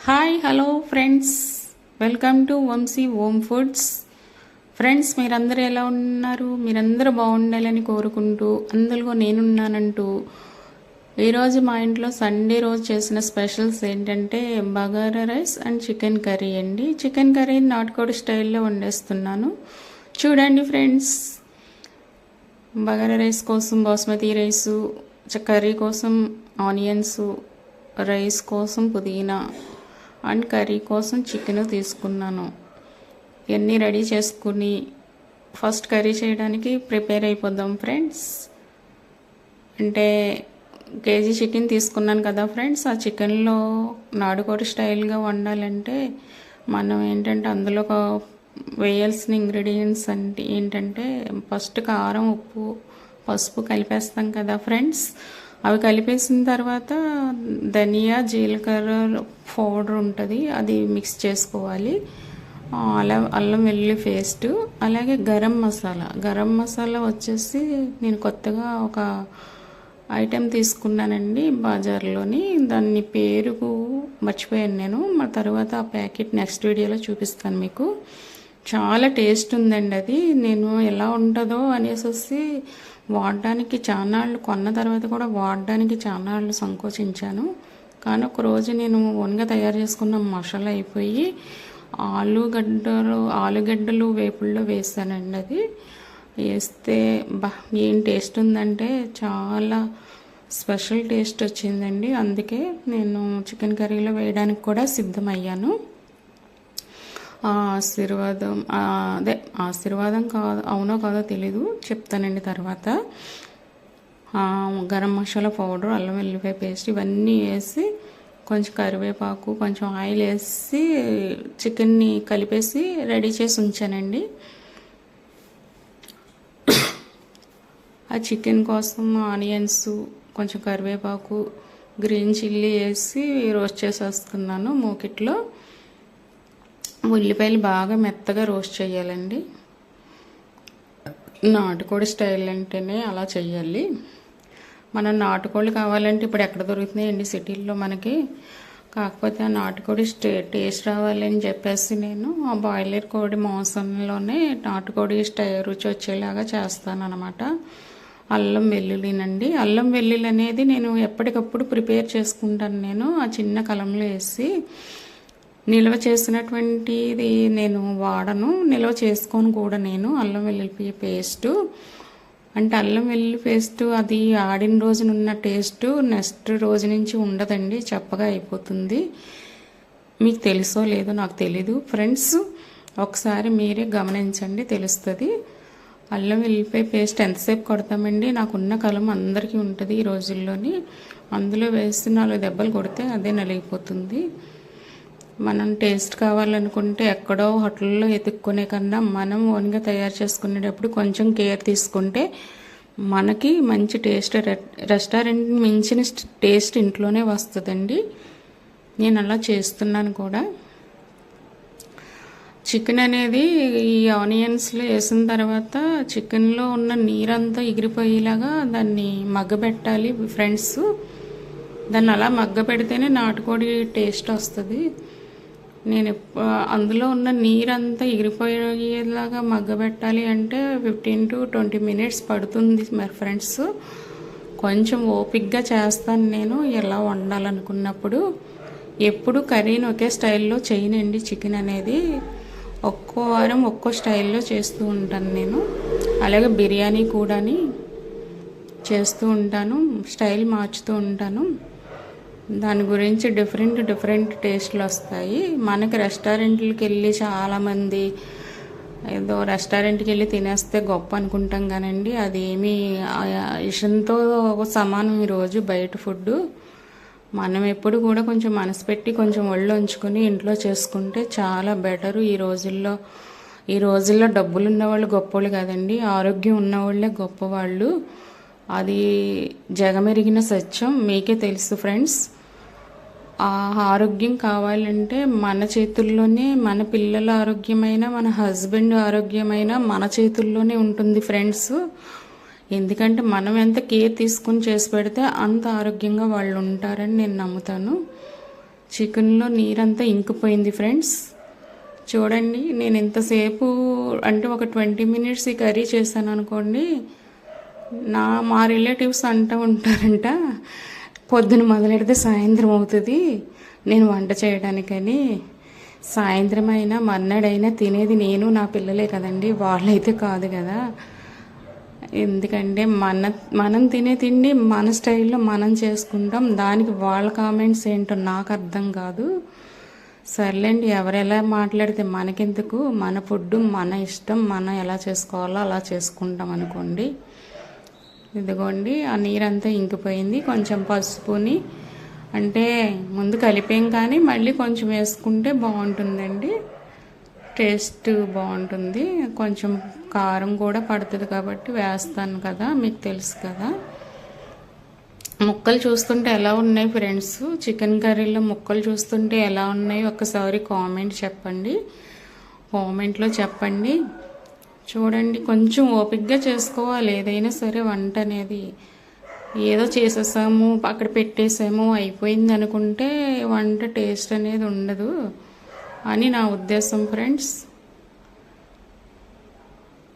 Hi hello friends, welcome to Vamshi home foods. Friends, మీరందరూ ఎలా ఉన్నారు? మీరందరూ బాగుండాలని కోరుకుంటూ అందులో నేనున్నానంటూ ఈరోజు మా ఇంట్లో సండే రోజు చేసిన స్పెషల్స్ ఏంటంటే bagara rice and chicken curry అండి. చికెన్ కర్రీ నాటుకోడి స్టైల్లో వండేస్తున్నాను. చూడండి ఫ్రెండ్స్, బగారా రైస్ కోసం బాస్మతి రైసు, కర్రీ కోసం ఆనియన్స్, రైస్ కోసం పుదీనా అండ్ కర్రీ కోసం చికెన్ తీసుకున్నాను. ఇవన్నీ రెడీ చేసుకుని ఫస్ట్ కర్రీ చేయడానికి ప్రిపేర్ అయిపోదాం ఫ్రెండ్స్. అంటే కేజీ చికెన్ తీసుకున్నాను కదా ఫ్రెండ్స్. ఆ చికెన్లో నాటుకోడి స్టైల్గా వండాలంటే మనం ఏంటంటే అందులో వేయాల్సిన ఇంగ్రీడియంట్స్ అంటే ఏంటంటే ఫస్ట్ కారం, ఉప్పు, పసుపు కలిపేస్తాం కదా ఫ్రెండ్స్. అవి కలిపేసిన తర్వాత ధనియా, జీలకర్ర పౌడర్ ఉంటుంది, అది మిక్స్ చేసుకోవాలి. అల్లం వెల్లుల్లి పేస్ట్, అలాగే గరం మసాలా వచ్చేసి నేను కొత్తగా ఒక ఐటెం తీసుకున్నానండి బజార్లోని. దాన్ని పేరు మర్చిపోయాను నేను. మా తర్వాత ఆ ప్యాకెట్ నెక్స్ట్ వీడియోలో చూపిస్తాను మీకు. చాలా టేస్ట్ ఉందండి అది. నేను ఎలా ఉంటుందో అనేసి వాడడానికి చానాళ్ళు కొన్న తర్వాత కూడా వాడడానికి చానాళ్ళు సంకోచించాను. కానీ ఒకరోజు నేను ఓన్గా తయారు చేసుకున్న మసాలా అయిపోయి ఆలుగడ్డలు వేపుల్లో వేసానండి. అది వేస్తే ఏం టేస్ట్ ఉందంటే చాలా స్పెషల్ టేస్ట్ వచ్చిందండి. అందుకే నేను చికెన్ కర్రీలో వేయడానికి కూడా సిద్ధమయ్యాను. ఆశీర్వాదం కాదు, అవునో కాదో తెలీదు, చెప్తానండి తర్వాత. గరం మసాలా పౌడర్, అల్లం వెల్లిపాయ పేస్ట్ ఇవన్నీ వేసి కొంచెం కరివేపాకు, కొంచెం ఆయిల్ వేసి చికెన్ని కలిపేసి రెడీ చేసి ఉంచానండి. ఆ చికెన్ కోసం ఆనియన్స్, కొంచెం కరివేపాకు, గ్రీన్ చిల్లీ వేసి రోస్ట్ చేసేస్తున్నాను మూకిట్లో. ఉల్లిపాయలు బాగా మెత్తగా రోస్ట్ చేయాలండి. నాటుకోడి స్టైల్ అంటేనే అలా చెయ్యాలి. మనం నాటుకోళ్ళు కావాలంటే ఇప్పుడు ఎక్కడ దొరుకుతున్నాయండి సిటీల్లో మనకి. కాకపోతే ఆ నాటుకోడి టేస్ట్ రావాలని చెప్పేసి నేను ఆ బాయిలర్ కోడి మాంసంలోనే నాటుకోడి రుచి వచ్చేలాగా చేస్తాను అనమాట. అల్లం వెల్లుల్లినండి. అల్లం వెల్లుల్లి అనేది నేను ఎప్పటికప్పుడు ప్రిపేర్ చేసుకుంటాను. నేను ఆ చిన్న కలంలో వేసి నిల్వ చేసినటువంటిది నేను వాడను, నిల్వ చేసుకొని కూడా నేను. అల్లం వెల్లుల్లి పేస్టు అంటే అల్లం వెల్లుల్లి పేస్టు అది ఆడిన రోజునున్న టేస్ట్ నెక్స్ట్ రోజు నుంచి ఉండదండి, చప్పగా అయిపోతుంది. మీకు తెలుసో లేదో నాకు తెలీదు ఫ్రెండ్స్, ఒకసారి మీరే గమనించండి, తెలుస్తుంది. అల్లం వెల్లుల్లిపాయ పేస్ట్ ఎంతసేపు కొడతామండి? నాకున్న కలం అందరికీ ఉంటుంది ఈ రోజుల్లోని. అందులో వేసి 4 దెబ్బలు కొడితే అదే నలిగిపోతుంది. మనం టేస్ట్ కావాలనుకుంటే ఎక్కడో హోటల్లో ఎత్తుక్కునే కన్నా మనం ఓన్గా తయారు చేసుకునేటప్పుడు కొంచెం కేర్ తీసుకుంటే మనకి మంచి టేస్ట్, రెస్టారెంట్ మించిన టేస్ట్ ఇంట్లోనే వస్తుందండి. నేను అలా చేస్తున్నాను కూడా. చికెన్ అనేది ఈ ఆనియన్స్లో వేసిన తర్వాత చికెన్లో ఉన్న నీరంతా ఎగిరిపోయేలాగా దాన్ని మగ్గబెట్టాలి ఫ్రెండ్స్. దాన్ని అలా మగ్గబెడితేనే నాటుకోడి టేస్ట్ వస్తుంది. నేను అందులో ఉన్న నీరంతా ఎగిరిపోయేలాగా మగ్గబెట్టాలి అంటే 15 to 20 minutes పడుతుంది మరి ఫ్రెండ్స్. కొంచెం ఓపిక్గా చేస్తాను నేను ఎలా వండాలనుకున్నప్పుడు. ఎప్పుడు కర్రీని ఒకే స్టైల్లో చేయనండి. చికెన్ అనేది ఒక్కో వారం ఒక్కో స్టైల్లో చేస్తూ ఉంటాను నేను. అలాగే బిర్యానీ కూడా చేస్తూ ఉంటాను, స్టైల్ మార్చుతూ ఉంటాను. దాని గురించి డిఫరెంట్ టేస్ట్లు వస్తాయి. మనకి రెస్టారెంట్లకి వెళ్ళి చాలామంది ఏదో రెస్టారెంట్కి వెళ్ళి తినేస్తే గొప్ప అనుకుంటాం కానండి, అది ఏమీ ఇషంతో సమానం. ఈరోజు బయట ఫుడ్ మనం ఎప్పుడు కూడా కొంచెం మనసు పెట్టి కొంచెం ఒళ్ళు ఉంచుకొని ఇంట్లో చేసుకుంటే చాలా బెటరు. ఈ రోజుల్లో డబ్బులు ఉన్నవాళ్ళు గొప్పవాళ్ళు కాదండి, ఆరోగ్యం ఉన్నవాళ్ళే గొప్పవాళ్ళు. అది జగమెరిగిన సత్యం, మీకే తెలుసు ఫ్రెండ్స్. ఆ ఆరోగ్యం కావాలంటే మన చేతుల్లోనే, మన పిల్లల ఆరోగ్యమైన, మన హస్బెండ్ ఆరోగ్యమైన మన చేతుల్లోనే ఉంటుంది ఫ్రెండ్స్. ఎందుకంటే మనం ఎంత కేర్ తీసుకుని చేసి పెడితే అంత ఆరోగ్యంగా వాళ్ళు ఉంటారని నేను నమ్ముతాను. చికెన్లో నీరంతా ఇంకిపోయింది ఫ్రెండ్స్. చూడండి, నేను ఇంతసేపు అంటే ఒక 20 మినిట్స్ ఈ కర్రీ చేశాను అనుకోండి. మా రిలేటివ్స్ అంటూ ఉంటారంట, పొద్దున మొదలెడితే సాయంత్రం అవుతుంది నేను వంట చేయడానికని. సాయంత్రం అయినా మర్నాడైనా తినేది నేను నా పిల్లలే కదండి, వాళ్ళైతే కాదు కదా. ఎందుకంటే మనం తినే తిండి మన స్టైల్లో మనం చేసుకుంటాం. దానికి వాళ్ళ కామెంట్స్ ఏంటో నాకు అర్థం కాదు. సర్లేండి, ఎవరెలా మాట్లాడితే మనకెందుకు, మన ఫుడ్ మన ఇష్టం, మనం ఎలా చేసుకోవాలో అలా చేసుకుంటాం అనుకోండి. ఇదిగోండి, ఆ నీరంతా ఇంకిపోయింది. కొంచెం పసుపుని అంటే ముందు కలిపాం కానీ మళ్ళీ కొంచెం వేసుకుంటే బాగుంటుందండి, టేస్ట్ బాగుంటుంది. కొంచెం కారం కూడా పడుతుంది కాబట్టి వేస్తాను కదా, మీకు తెలుసు కదా. ముక్కలు చూస్తుంటే ఎలా ఉన్నాయి ఫ్రెండ్స్, చికెన్ కర్రీలో ముక్కలు చూస్తుంటే ఎలా ఉన్నాయి ఒకసారి కామెంట్ చెప్పండి, కామెంట్లో చెప్పండి. చూడండి, కొంచెం ఓపికగా చేసుకోవాలి ఏదైనా సరే వంట అనేది. ఏదో చేసేసాము అక్కడ పెట్టేసాము అయిపోయింది అనుకుంటే వంట టేస్ట్ అనేది ఉండదు అని నా ఉద్దేశం ఫ్రెండ్స్.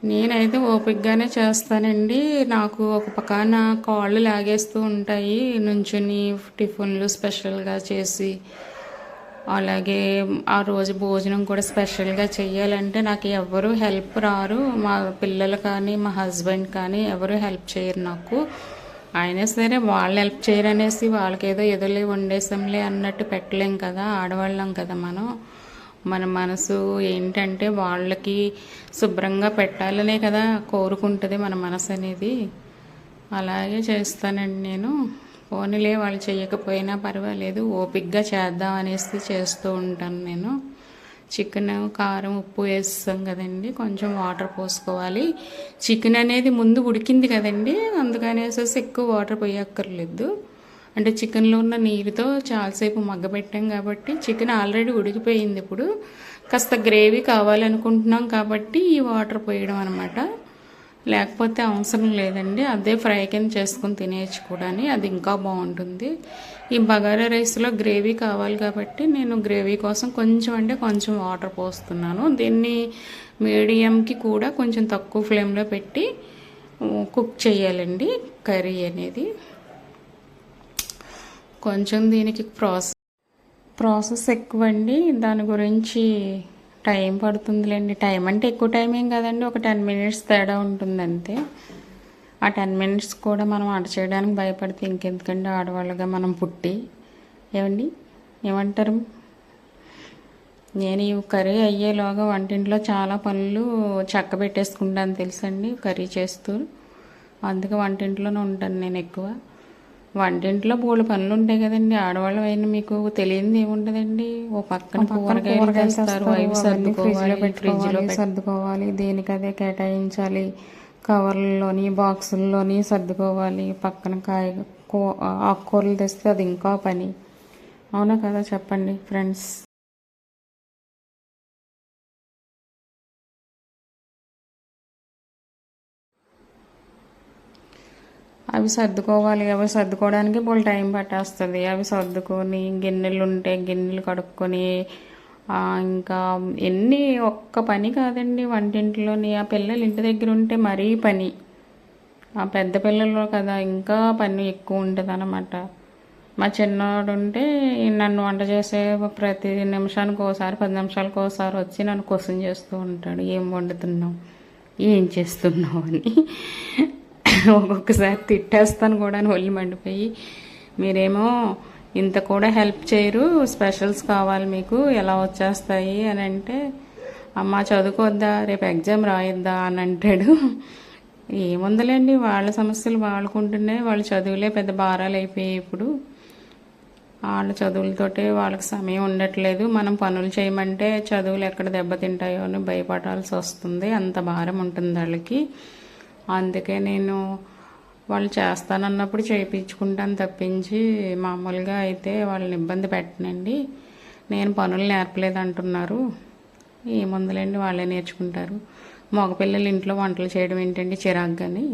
నేనైతే ఓపికగానే చేస్తానండి. నాకు ఒక పక్కన కాళ్ళు లాగేస్తూ ఉంటాయి నుంచుని టిఫిన్లు స్పెషల్గా చేసి, అలాగే ఆ రోజు భోజనం కూడా స్పెషల్గా చేయాలంటే నాకు ఎవరు హెల్ప్ రారు. మా పిల్లలు కానీ మా హస్బెండ్ కానీ ఎవరు హెల్ప్ చేయరు నాకు. అయినా సరే వాళ్ళు హెల్ప్ చేయరనేసి వాళ్ళకి ఎదురులే వండేసాంలే అన్నట్టు పెట్టలేం కదా, ఆడవాళ్ళం కదా మనం. మన మనసు ఏంటంటే వాళ్ళకి శుభ్రంగా పెట్టాలనే కదా కోరుకుంటుంది మన మనసు అనేది. అలాగే చేస్తానండి నేను. పోనీలే వాళ్ళు చేయకపోయినా పర్వాలేదు, ఓపిక్గా చేద్దాం అనేసి చేస్తూ ఉంటాను నేను. చికెన్ కారం ఉప్పు వేస్తాం కదండి, కొంచెం వాటర్ పోసుకోవాలి. చికెన్ అనేది ముందు ఉడికింది కదండి, అందుకనేసి ఎక్కువ వాటర్ పోయక్కర్లేదు. అంటే చికెన్లో ఉన్న నీరుతో చాలాసేపు మగ్గబెట్టాం కాబట్టి చికెన్ ఆల్రెడీ ఉడికిపోయింది. ఇప్పుడు కాస్త గ్రేవీ కావాలనుకుంటున్నాం కాబట్టి ఈ వాటర్ పోయడం అనమాట, లేకపోతే అవసరం లేదండి. అదే ఫ్రై కింద చేసుకుని తినేయచ్చు కూడా, అది ఇంకా బాగుంటుంది. ఈ బగారా రైస్లో గ్రేవీ కావాలి కాబట్టి నేను గ్రేవీ కోసం కొంచెం వాటర్ పోస్తున్నాను. దీన్ని మీడియంకి కూడా కొంచెం తక్కువ ఫ్లేమ్లో పెట్టి కుక్ చేయాలండి కర్రీ అనేది. కొంచెం దీనికి ప్రాసెస్ ఎక్కువ అండి, దాని గురించి టైం పడుతుందిలేండి. టైం అంటే ఎక్కువ టైం ఏం కదండి, ఒక 10 మినిట్స్ తేడా ఉంటుంది అంతే. ఆ 10 మినిట్స్ కూడా మనం వంట చేయడానికి భయపడితే ఇంకెందుకండి, ఆడవాళ్ళగా మనం పుట్టి. ఏమంటారు? నేను ఈ కర్రీ అయ్యేలోగా వంటింట్లో చాలా పనులు చక్క పెట్టేసుకుంటాను తెలుసండి కర్రీ చేస్తూ. అందుకే వంటింట్లోనే ఉంటాను నేను ఎక్కువ. వంటింట్లో బోళ్ళు పనులు ఉంటాయి కదండి, ఆడవాళ్ళు అయినా మీకు తెలియనిది ఏముంటుందండి. ఓ పక్కన కూరగాయలు తెస్తారు, అవి సర్దుకోవాలి, ఫ్రిడ్జ్లో సర్దుకోవాలి, దేనికదే కేటాయించాలి, కవర్లలోని బాక్సుల్లోని సర్దుకోవాలి. పక్కన ఆకుకూరలు తెస్తే అది ఇంకా పని. అవునా కదా చెప్పండి ఫ్రెండ్స్. అవి సర్దుకోవడానికి బోల్ టైం పట్టేస్తుంది. అవి సర్దుకొని గిన్నెలు ఉంటే గిన్నెలు కడుక్కొని, ఇంకా ఒక్క పని కాదండి వంటింట్లోని. ఆ పిల్లలు ఇంటి దగ్గర ఉంటే మరీ పని, ఆ పెద్ద పిల్లలు కదా ఇంకా పని ఎక్కువ ఉంటుంది అన్నమాట. మా చిన్నవాడు ఉంటే నన్ను వంట చేసే ప్రతి నిమిషానికి ఒకసారి 10 నిమిషాలకు ఒకసారి వచ్చి నన్ను క్వశ్చన్ చేస్తూ ఉంటాడు, ఏం వండుతున్నావు, ఏం చేస్తున్నావు అని. ఒక్కొక్కసారి తిట్టేస్తాను కూడా, ఒళ్ళు మండిపోయి. మీరేమో ఇంత కూడా హెల్ప్ చేయరు, స్పెషల్స్ కావాలి మీకు, ఎలా వచ్చేస్తాయి అని అంటే, అమ్మ చదువుకోద్దా, రేపు ఎగ్జామ్ రాయొద్దా అని అంటాడు. ఏముందలేండి, వాళ్ళ సమస్యలు వాళ్ళకుంటున్నాయి. వాళ్ళ చదువులే పెద్ద భారాలు అయిపోయాయి ఇప్పుడు. వాళ్ళ చదువులతోటే వాళ్ళకి సమయం ఉండట్లేదు. మనం పనులు చేయమంటే చదువులు ఎక్కడ దెబ్బతింటాయో అని భయపడాల్సి వస్తుంది, అంత భారం ఉంటుంది వాళ్ళకి. అందుకే నేను వాళ్ళు చేస్తానన్నప్పుడు చేయించుకుంటాను తప్పించి మామూలుగా అయితే వాళ్ళని ఇబ్బంది పెట్టనండి. నేను పనులు నేర్పలేదు అంటున్నారు, ఏముందులేండి వాళ్ళే నేర్చుకుంటారు. మగపిల్లలు ఇంట్లో వంటలు చేయడం ఏంటండి చిరాకు. కానీ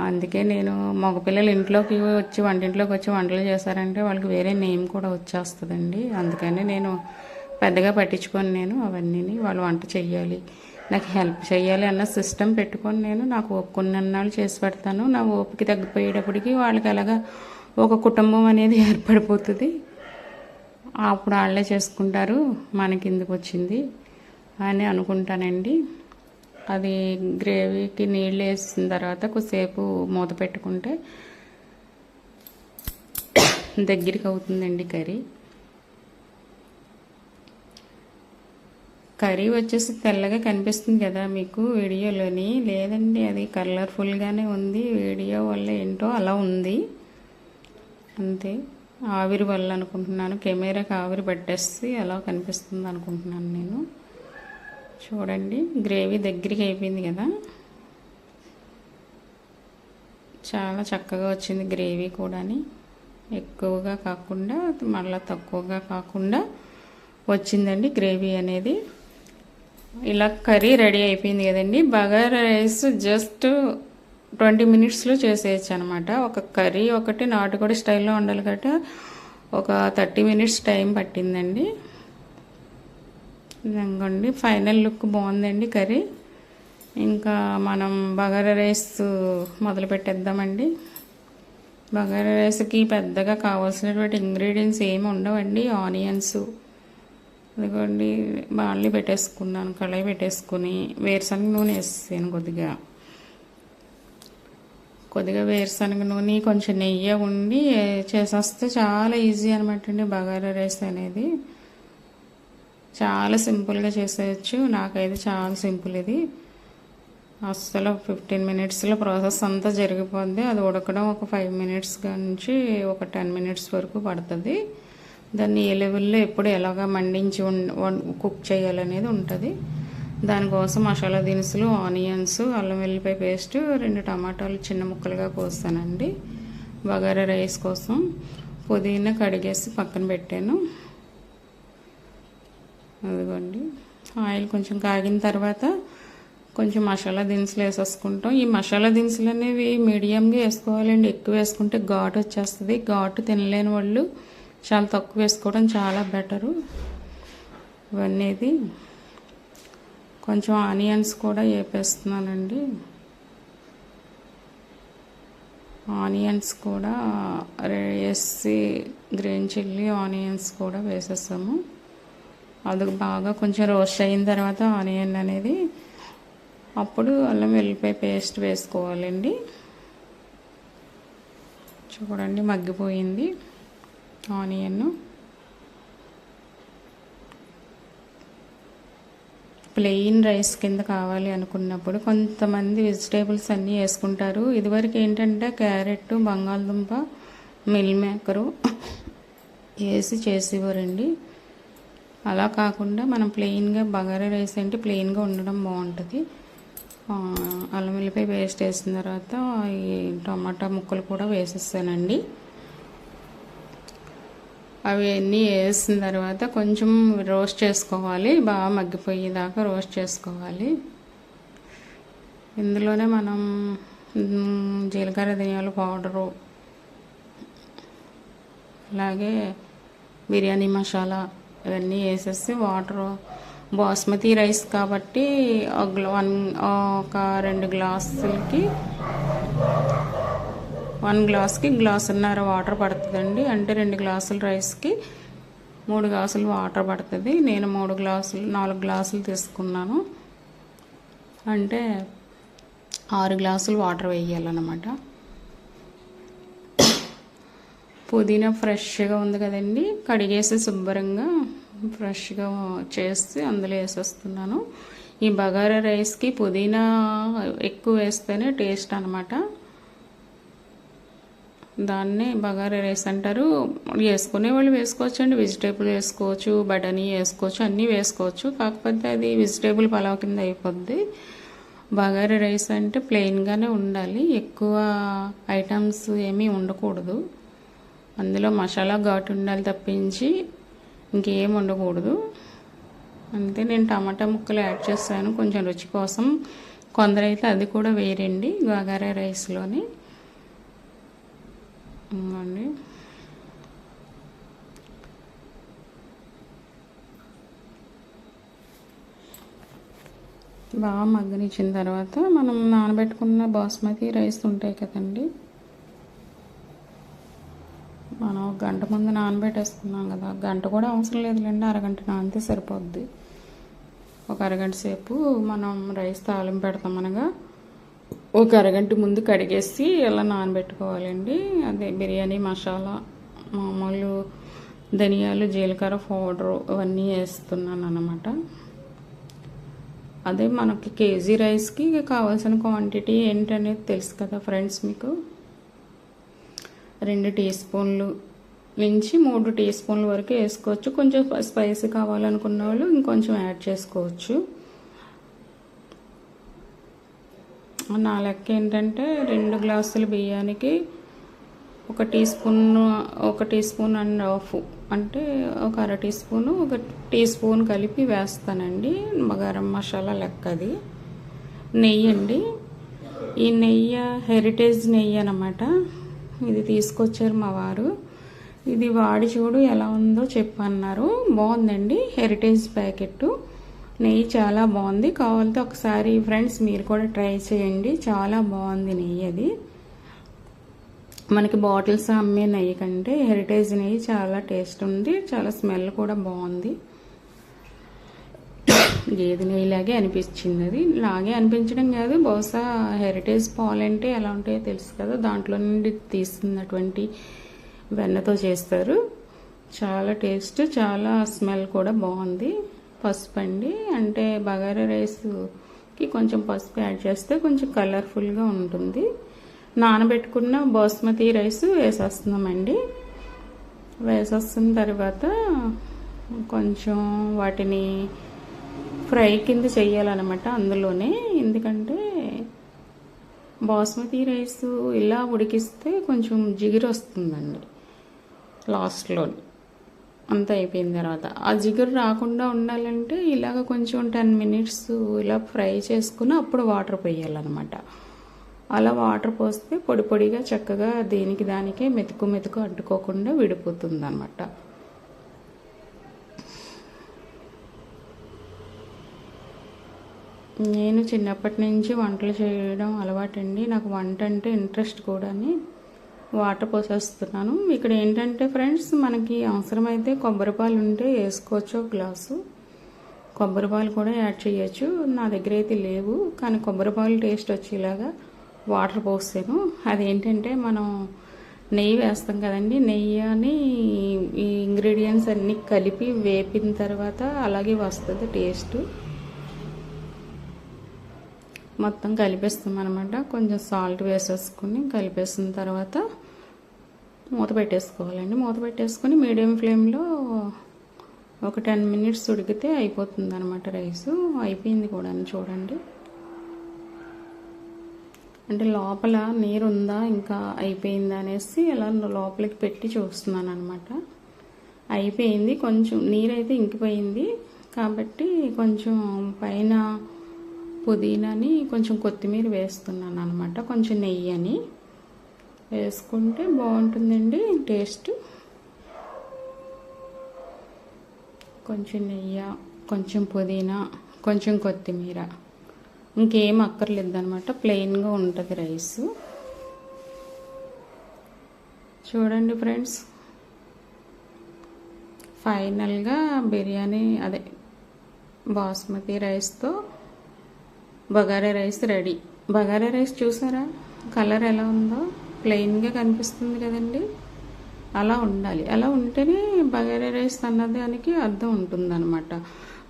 అందుకే నేను మగపిల్లలు ఇంట్లోకి వచ్చి వంటింట్లోకి వచ్చి వంటలు చేశారంటే వాళ్ళకి వేరే నేమ్ కూడా వచ్చేస్తుందండి. అందుకని నేను పెద్దగా పట్టించుకొని నేను అవన్నీ వాళ్ళు వంట చెయ్యాలి, నాకు హెల్ప్ చేయాలి అన్న సిస్టమ్ పెట్టుకొని నేను నాకు ఓపుకున్నన్నాళ్ళు చేసి పెడతాను. నా ఓపిక తగ్గిపోయేటప్పటికి వాళ్ళకి అలాగా ఒక కుటుంబం అనేది ఏర్పడిపోతుంది. అప్పుడు వాళ్ళే చేసుకుంటారు, మనకి ఎందుకు వచ్చింది అని అనుకుంటానండి. అది గ్రేవీకి నీళ్ళు వేసిన తర్వాత కొద్దిసేపు మూత పెట్టుకుంటే దగ్గరికి అవుతుందండి కర్రీ వచ్చేసి తెల్లగా కనిపిస్తుంది కదా మీకు వీడియోలోని. లేదండి, అది కలర్ఫుల్గానే ఉంది. వీడియో వల్ల ఏంటో అలా ఉంది అంతే. ఆవిరి వల్ల అనుకుంటున్నాను, కెమెరాకి ఆవిరి పట్టేసి అలా కనిపిస్తుంది అనుకుంటున్నాను నేను. చూడండి, గ్రేవీ దగ్గరికి అయిపోయింది కదా, చాలా చక్కగా వచ్చింది గ్రేవీ కూడాని. ఎక్కువగా కాకుండా మళ్ళీ తక్కువగా కాకుండా వచ్చిందండి గ్రేవీ అనేది. ఇలా కర్రీ రెడీ అయిపోయింది కదండి. బగారా రైస్ జస్ట్ 20 మినిట్స్లో చేసేయచ్చు అనమాట. ఒక కర్రీ ఒకటి నాటుకోడి స్టైల్లో ఉండాలి కాబట్టి ఒక 30 మినిట్స్ టైం పట్టిందండి. ఇదండి ఫైనల్ లుక్ బాగుందండి కర్రీ. ఇంకా మనం బగారా రైస్ మొదలు పెట్టేద్దామండి. బగారా రైస్కి పెద్దగా కావాల్సినటువంటి ఇంగ్రీడియంట్స్ ఏమి ఉండవండి. ఆనియన్స్ అదిగోండి, బాణలి పెట్టేసుకున్నాను, కళాయి పెట్టేసుకుని వేరుశనగ నూనె వేసాను, కొద్దిగా వేరుశనగ నూనె కొంచెం నెయ్యి ఉండి చేసేస్తే చాలా ఈజీ అనమాట అండి. బగారా రైస్ అనేది చాలా సింపుల్గా చేసేయచ్చు. నాకైతే చాలా సింపుల్ ఇది. అస్సలు 15 మినిట్స్లో ప్రాసెస్ అంతా జరిగిపోద్ది. అది ఉడకడం ఒక 5 మినిట్స్ నుంచి ఒక 10 మినిట్స్ వరకు పడుతుంది. దాన్ని ఏ లెవెల్లో ఎప్పుడు ఎలాగా మండించి కుక్ చేయాలనేది ఉంటుంది. దానికోసం మసాలా దినుసులు, ఆనియన్స్, అల్లం వెల్లిపాయ పేస్ట్, 2 టమాటాలు చిన్న ముక్కలుగా కోస్తానండి బగారా రైస్ కోసం. పుదీనా కడిగేసి పక్కన పెట్టాను. అదిగోండి, ఆయిల్ కొంచెం కాగిన తర్వాత కొంచెం మసాలా దినుసులు వేసేసుకుంటాం. ఈ మసాలా దినుసులు అనేవి మీడియంగా వేసుకోవాలండి. ఎక్కువ వేసుకుంటే ఘాటు వచ్చేస్తుంది. ఘాటు తినలేని వాళ్ళు చాలా తక్కువ వేసుకోవడం చాలా బెటరు. ఇవన్నీ కొంచెం ఆనియన్స్ కూడా వేపేస్తున్నానండి. ఆనియన్స్ కూడా వేసి గ్రీన్ చిల్లీ ఆనియన్స్ కూడా వేసేసాము. అది బాగా కొంచెం రోస్ట్ అయిన తర్వాత ఆనియన్ అనేది అప్పుడు అల్లం వెల్లిపాయ పేస్ట్ వేసుకోవాలండి. చూడండి, మగ్గిపోయింది ఆనియన్. ప్లెయిన్ రైస్ కింద కావాలి అనుకున్నప్పుడు కొంతమంది వెజిటేబుల్స్ అన్నీ వేసుకుంటారు. ఇదివరకు ఏంటంటే క్యారెట్, బంగాళదుంప, మిల్ మేకరు వేసి చేసేవారండి. అలా కాకుండా మనం ప్లెయిన్గా బగారా రైస్ అంటే ప్లెయిన్గా ఉండడం బాగుంటుంది. అల్లం వెల్లిపాయ పేస్ట్ వేసిన తర్వాత ఈ టమాటా ముక్కలు కూడా వేసేస్తానండి. అవి అన్నీ వేసిన తర్వాత కొంచెం రోస్ట్ చేసుకోవాలి, బాగా మగ్గిపోయేదాకా రోస్ట్ చేసుకోవాలి. ఇందులోనే మనం జీలకర్ర ధనియాల పౌడరు, అలాగే బిర్యానీ మసాలా ఇవన్నీ వేసేసి వాటర్, బాస్మతి రైస్ కాబట్టి ఒక 2 గ్లాసులకి 1 గ్లాస్కి గ్లాసున్నర వాటర్ పడుతుందండి. అంటే 2 గ్లాసుల రైస్కి 3 గ్లాసులు వాటర్ పడుతుంది. నేను 4 గ్లాసులు తీసుకున్నాను. అంటే 6 గ్లాసులు వాటర్ వేయాలన్నమాట. పుదీనా ఫ్రెష్గా ఉంది కదండి, కడిగేసి శుభ్రంగా ఫ్రెష్గా చేసి అందులో వేసేస్తున్నాను. ఈ బగారా రైస్కి పుదీనా ఎక్కువ వేస్తేనే టేస్ట్ అనమాట. దాన్నే బగారా రైస్ అంటారు. వేసుకునే వాళ్ళు వేసుకోవచ్చు అండి, వెజిటేబుల్ వేసుకోవచ్చు, బఠానీ వేసుకోవచ్చు, అన్నీ వేసుకోవచ్చు. కాకపోతే అది వెజిటేబుల్ పలావ్ కింద అయిపోద్ది. బగారా రైస్ అంటే ప్లెయిన్గానే ఉండాలి, ఎక్కువ ఐటమ్స్ ఏమీ ఉండకూడదు. అందులో మసాలా ఘాటు ఉండాలి తప్పించి ఇంకేం ఉండకూడదు. అంతే. నేను టమాటా ముక్కలు యాడ్ చేస్తాను కొంచెం రుచి కోసం. కొందరైతే అది కూడా వేరండి బగారా రైస్లోని. ఇంకోండి బాగా మగ్గనిచ్చిన తర్వాత మనం నానబెట్టుకున్న బాస్మతి రైస్ ఉంటాయి కదండి, మనం ఒక గంట ముందు నానబెట్టేసుకున్నాం కదా, గంట కూడా అవసరం లేదులేండి, అరగంట నానితే సరిపోద్ది. ఒక అరగంట సేపు మనం రైస్ తాలింపు పెడతాం అనగా ఒక అరగంట ముందు కడిగేసి ఇలా నానబెట్టుకోవాలండి. అదే బిర్యానీ మసాలా, మామూలు ధనియాలు, జీలకర్ర పౌడరు అవన్నీ వేస్తున్నాను అన్నమాట. అదే మనకి కేజీ రైస్కి కావాల్సిన క్వాంటిటీ ఏంటనేది తెలుసు కదా ఫ్రెండ్స్ మీకు. 2 టీ స్పూన్లు నుంచి 3 టీ స్పూన్ల వరకు వేసుకోవచ్చు. కొంచెం స్పైసీ కావాలనుకున్న వాళ్ళు ఇంకొంచెం యాడ్ చేసుకోవచ్చు. నా లెక్క ఏంటంటే 2 గ్లాసుల బియ్యానికి 1 టీ స్పూన్ అండ్ హాఫ్, అంటే ఒక అర టీ స్పూను 1 టీ స్పూన్ కలిపి వేస్తానండి. గరం మసాలా లెక్క అది. నెయ్యి అండి, ఈ నెయ్యి హెరిటేజ్ నెయ్యి అన్నమాట. ఇది తీసుకొచ్చారు మా వారు. ఇది వాడి చూడు ఎలా ఉందో చెప్పన్నారు. బాగుందండి, హెరిటేజ్ ప్యాకెట్ నెయ్యి చాలా బాగుంది. కావాలంటే ఒకసారి ఫ్రెండ్స్ మీరు కూడా ట్రై చేయండి, చాలా బాగుంది నెయ్యి. అది మనకి బాటిల్స్ అమ్మే నెయ్యి కంటే హెరిటేజ్ నెయ్యి చాలా టేస్ట్ ఉంది, చాలా స్మెల్ కూడా బాగుంది. గేదె నెయ్యిలాగే అనిపించింది. అది లాగే అనిపించడం కాదు, బహుశా హెరిటేజ్ పాలంటే ఎలా ఉంటాయో తెలుసు కదా, దాంట్లో నుండి తీస్తున్నటువంటి వెన్నతో చేస్తారు. చాలా టేస్ట్, చాలా స్మెల్ కూడా బాగుంది. పసుపు అండి, అంటే బగారా రైస్కి కొంచెం పసుపు యాడ్ చేస్తే కొంచెం కలర్ఫుల్గా ఉంటుంది. నానబెట్టుకున్న బాస్మతి రైస్ వేసేస్తున్నామండి. వేసేస్తున్న తర్వాత కొంచెం వాటిని ఫ్రై కింద చేయాలన్నమాట అందులోనే. ఎందుకంటే బాస్మతి రైస్ ఇలా ఉడికిస్తే కొంచెం జిగురు వస్తుందండి లాస్ట్లో. అంతా అయిపోయిన తర్వాత ఆ జిగురు రాకుండా ఉండాలంటే ఇలాగ కొంచెం 10 మినిట్స్ ఇలా ఫ్రై చేసుకుని అప్పుడు వాటర్ పోయాలన్నమాట. అలా వాటర్ పోస్తే పొడి పొడిగా చక్కగా దేనికి దానికే మెతుకు అంటుకోకుండా విడిపోతుంది అన్నమాట. నేను చిన్నప్పటి నుంచి వంటలు చేయడం అలవాటండి. నాకు వంట అంటే ఇంట్రెస్ట్ కూడాని. వాటర్ పోసేస్తున్నాను. ఇక్కడ ఏంటంటే ఫ్రెండ్స్, మనకి అవసరమైతే కొబ్బరి పాలు ఉంటే వేసుకోవచ్చు, 1 గ్లాసు కొబ్బరి పాలు కూడా యాడ్ చేయొచ్చు. నా దగ్గర అయితే లేవు, కానీ కొబ్బరి పాలు టేస్ట్ వచ్చేలాగా వాటర్ పోసాను. అదేంటంటే మనం నెయ్యి వేస్తాం కదండి, నెయ్యిని ఈ ఇంగ్రీడియంట్స్ అన్నీ కలిపి వేపిన తర్వాత అలాగే వస్తుంది టేస్ట్. మొత్తం కలిపేస్తాం అనమాట. కొంచెం సాల్ట్ వేసేసుకుని కలిపేసిన తర్వాత మూత పెట్టేసుకోవాలండి. మూత పెట్టేసుకొని మీడియం ఫ్లేమ్లో ఒక 10 మినిట్స్ ఉడికితే అయిపోతుంది అనమాట రైసు. అయిపోయింది కూడా చూడండి. అంటే లోపల నీరు ఉందా ఇంకా అయిపోయిందా అనేసి అలా లోపలికి పెట్టి చూస్తున్నాను అనమాట. అయిపోయింది, కొంచెం నీరైతే ఇంకిపోయింది కాబట్టి కొంచెం పైన పుదీనాని కొంచెం కొత్తిమీర వేస్తున్నాను అనమాట. కొంచెం నెయ్యి అని వేసుకుంటే బాగుంటుందండి టేస్ట్. కొంచెం నెయ్యి, కొంచెం పుదీనా, కొంచెం కొత్తిమీర, ఇంకేం అక్కర్లేదన్నమాట. ప్లెయిన్గా ఉంటుంది రైస్. చూడండి ఫ్రెండ్స్, ఫైనల్గా బిర్యానీ అదే బాస్మతి రైస్తో bagara rice ready. Bagara rice చూసారా కలర్ ఎలా ఉందో, ప్లెయిన్గా కనిపిస్తుంది కదండి. అలా ఉండాలి, అలా ఉంటేనే బగారా రైస్ అన్నదానికి అర్థం ఉంటుందన్నమాట.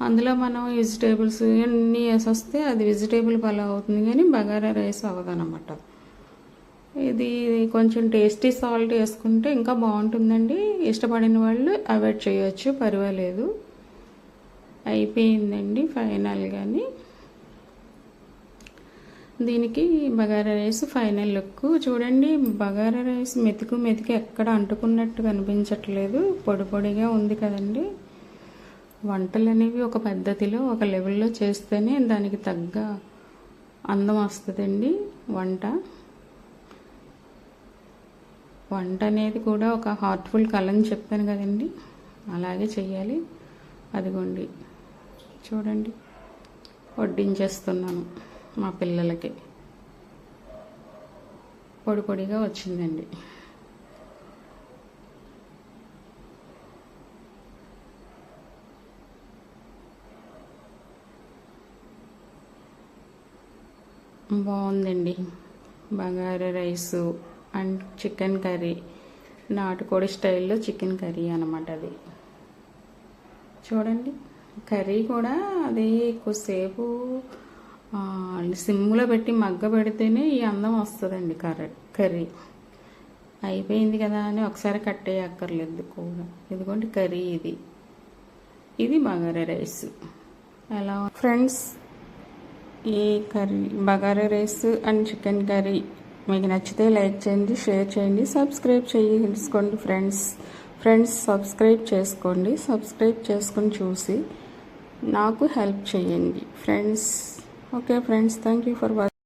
అందులో మనం వెజిటేబుల్స్ అన్నీ వేసొస్తే అది వెజిటేబుల్ పలావ్ అవుతుంది, కానీ బగారా రైస్ అవ్వదన్నమాట. ఇది కొంచెం టేస్టీ సాల్ట్ వేసుకుంటే ఇంకా బాగుంటుందండి. ఇష్టపడిన వాళ్ళు అవాయిడ్ చేయొచ్చు, పర్వాలేదు. అయిపోయిందండి ఫైనల్గాని. దీనికి బగారా రైస్ ఫైనల్ లుక్ చూడండి. బగారా రైస్ మెతుకు ఎక్కడ అంటుకున్నట్టు కనిపించట్లేదు, పొడి పొడిగా ఉంది కదండి. వంటలు అనేవి ఒక పద్ధతిలో ఒక లెవెల్లో చేస్తేనే దానికి తగ్గ అందం వస్తుందండి వంట అనేది కూడా ఒక హార్ట్ఫుల్ కళ అని చెప్పాను కదండి, అలాగే చెయ్యాలి. అదిగోండి చూడండి, వడ్డించేస్తున్నాను మా పిల్లలకి. పొడి పొడిగా వచ్చిందండి. బాగుందండి. Bagara rice and chicken curry, నాటుకోడి స్టైల్లో చికెన్ కర్రీ అన్నమాట అది. చూడండి, కర్రీ కూడా అది ఎక్కువసేపు సిమ్లో పెట్టి మగ్గ పెడితేనే ఈ అందం వస్తుందండి. కర్రీ అయిపోయింది కదా అని ఒకసారి కట్టేయక్కర్లేదు కూడా. ఇదిగోండి కర్రీ, ఇది బగారా రైస్. ఎలా ఫ్రెండ్స్, ఈ curry bagara rice and chicken curry మీకు నచ్చితే లైక్ చేయండి, షేర్ చేయండి, సబ్స్క్రైబ్ చేసుకోండి ఫ్రెండ్స్ సబ్స్క్రైబ్ చేసుకోండి. సబ్స్క్రైబ్ చేసుకొని చూసి నాకు హెల్ప్ చేయండి friends. Okay friends, thank you for watching.